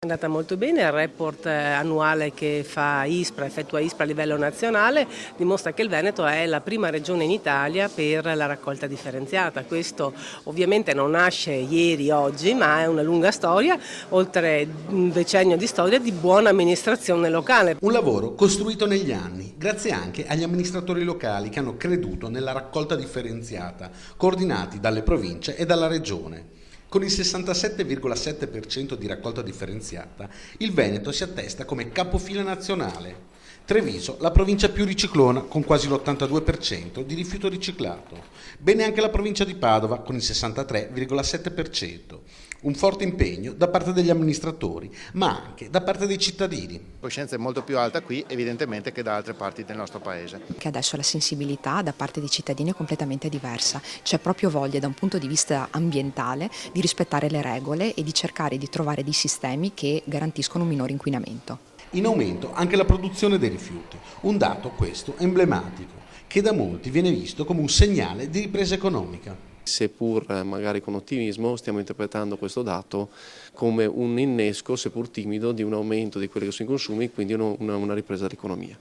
È andata molto bene, il report annuale che effettua ISPRA a livello nazionale dimostra che il Veneto è la prima regione in Italia per la raccolta differenziata. Questo ovviamente non nasce ieri, oggi, ma è una lunga storia, oltre un decennio di storia di buona amministrazione locale. Un lavoro costruito negli anni, grazie anche agli amministratori locali che hanno creduto nella raccolta differenziata, coordinati dalle province e dalla regione. Con il 67,7% di raccolta differenziata, il Veneto si attesta come capofila nazionale. Treviso, la provincia più riciclona, con quasi l'82% di rifiuto riciclato. Bene anche la provincia di Padova, con il 63,7%. Un forte impegno da parte degli amministratori, ma anche da parte dei cittadini. La coscienza è molto più alta qui, evidentemente, che da altre parti del nostro paese. Che adesso la sensibilità da parte dei cittadini è completamente diversa. C'è proprio voglia, da un punto di vista ambientale, di rispettare le regole e di cercare di trovare dei sistemi che garantiscono un minore inquinamento. In aumento anche la produzione dei rifiuti, un dato questo emblematico, che da molti viene visto come un segnale di ripresa economica. Seppur magari con ottimismo stiamo interpretando questo dato come un innesco, seppur timido, di un aumento di quelli che sono i consumi e quindi una ripresa dell'economia.